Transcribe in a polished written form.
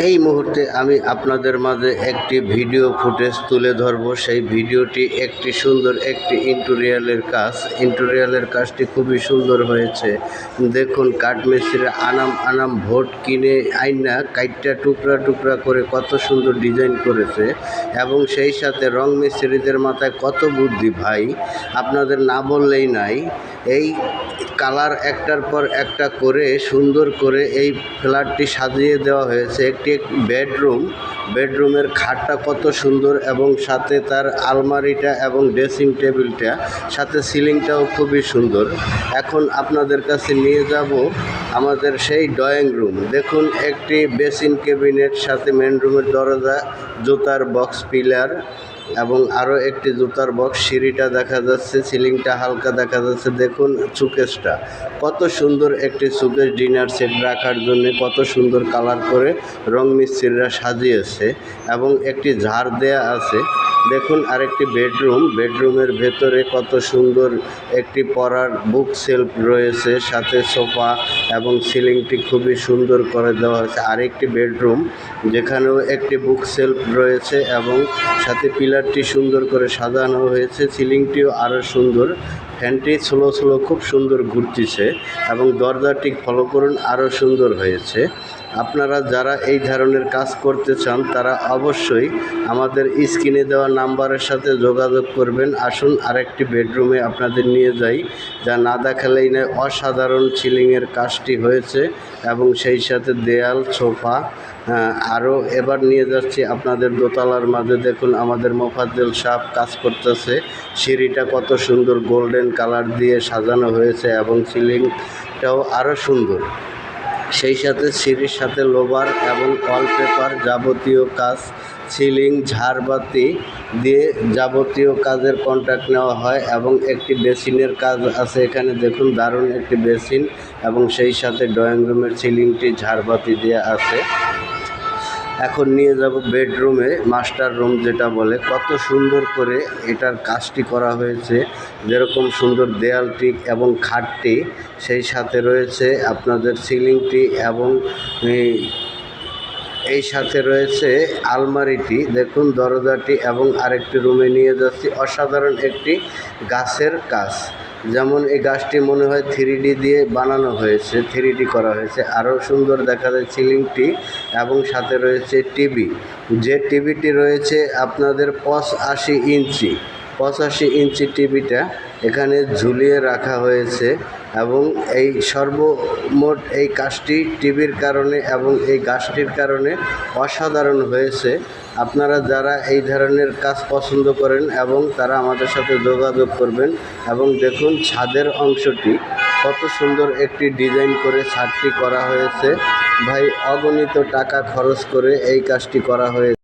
এই মুহূর্তে আমি আপনাদের মাঝে একটি ভিডিও ফুটেজ তুলে ধরব। সেই ভিডিওটি একটি সুন্দর একটি ইন্টেরিয়রের কাজটি খুবই সুন্দর হয়েছে। দেখুন, কাঠমিস্ত্রি আনাম ভোট কিনে আইনা কাইটটা টুকরা টুকরা করে কত সুন্দর ডিজাইন করেছে, এবং সেই সাথে রং মিস্ত্রিদের মাথায় কত বুদ্ধি ভাই, আপনাদের না বললেই নাই। এই কালার একটার পর একটা করে সুন্দর করে এই ফ্ল্যাটটি সাজিয়ে দেওয়া হয়েছে। একটি বেডরুমের খাটটা কত সুন্দর, এবং সাথে তার আলমারিটা এবং ড্রেসিং টেবিলটা, সাথে সিলিংটাও খুবই সুন্দর। এখন আপনাদের কাছে নিয়ে যাব আমাদের সেই ড্রয়িং রুম। দেখুন, একটি বেসিন ক্যাবিনেট, সাথে মেন রুমের দরজা, জুতার বক্স, পিলার এবং আরও একটি জুতার বক্স, সিঁড়িটা দেখা যাচ্ছে, সিলিংটা হালকা দেখা যাচ্ছে। দেখুন সুকেসটা কত সুন্দর, একটি সুকেস ডিনার সেট রাখার জন্য কত সুন্দর কালার করে রং মিস্ত্রিরা সাজিয়েছে, এবং একটি ঝাড় দেয়া আছে। দেখুন, আরেকটি বেডরুমের ভেতরে কত সুন্দর একটি পড়ার বুক সেলফ রয়েছে, সাথে সোফা, এবং সিলিংটি খুবই সুন্দর করে দেওয়া হয়েছে। আরেকটি বেডরুম, যেখানেও একটি বুক সেলফ রয়েছে, এবং সাথে পিলারটি সুন্দর করে সাজানো হয়েছে। সিলিংটিও আরও সুন্দর, ফ্যানটি স্লো খুব সুন্দর ঘুরতেছে, এবং দরজাটি ফলো করুন, আরও সুন্দর হয়েছে। আপনারা যারা এই ধরনের কাজ করতে চান তারা অবশ্যই আমাদের স্ক্রিনে দেওয়া নাম্বারের সাথে যোগাযোগ করবেন। আসুন আরেকটি বেডরুমে আপনাদের নিয়ে যাই, যা না দেখালেই নয়। অসাধারণ সিলিংয়ের কাজটি হয়েছে, এবং সেই সাথে দেয়াল, সোফা। আরও এবার নিয়ে যাচ্ছি আপনাদের দোতলার মাঝে। দেখুন, আমাদের মোফাজ্জল সাহেব কাজ করতেছে। সিঁড়িটা কত সুন্দর গোল্ডেন কালার দিয়ে সাজানো হয়েছে, এবং সিলিংটাও আরও সুন্দর। সেই সাথে সিঁড়ির সাথে লোভার এবং ওয়ালপেপার, যাবতীয় কাজ, সিলিং, ঝাড়বাতি দিয়ে যাবতীয় কাজের কন্ট্রাক্ট নেওয়া হয়। এবং একটি বেসিনের কাজ আছে এখানে। দেখুন, দারুণ একটি বেসিন, এবং সেই সাথে ড্রয়িং রুমের সিলিংটি ঝাড়বাতি দিয়ে আছে। এখন নিয়ে যাব বেডরুমে, মাস্টার রুম যেটা বলে। কত সুন্দর করে এটার কাজটি করা হয়েছে, যেরকম সুন্দর দেয়ালটি এবং খাটটি, সেই সাথে রয়েছে আপনাদের সিলিংটি, এবং এই সাথে রয়েছে আলমারিটি। দেখুন দরজাটি, এবং আরেকটি রুমে নিয়ে যাচ্ছি। অসাধারণ একটি গাছের কাজ, যেমন এই গাছটি মনে হয় 3D দিয়ে বানানো হয়েছে, 3D করা হয়েছে। আরও সুন্দর দেখা যায় সিলিংটি, এবং সাথে রয়েছে টিভি। যে টিভিটি রয়েছে আপনাদের 85 ইঞ্চি টিভিটা এখানে ঝুলিয়ে রাখা হয়েছে, এবং এই সর্বমোট এই কাজটি টিভির কারণে এবং এই গাছটির কারণে অসাধারণ হয়েছে। আপনারা যারা এই ধরনের কাজ পছন্দ করেন, এবং তারা আমাদের সাথে যোগাযোগ করবেন। এবং দেখুন, ছাদের অংশটি কত সুন্দর একটি ডিজাইন করে ছাদটি করা হয়েছে। ভাই, অগণিত টাকা খরচ করে এই কাজটি করা হয়েছে।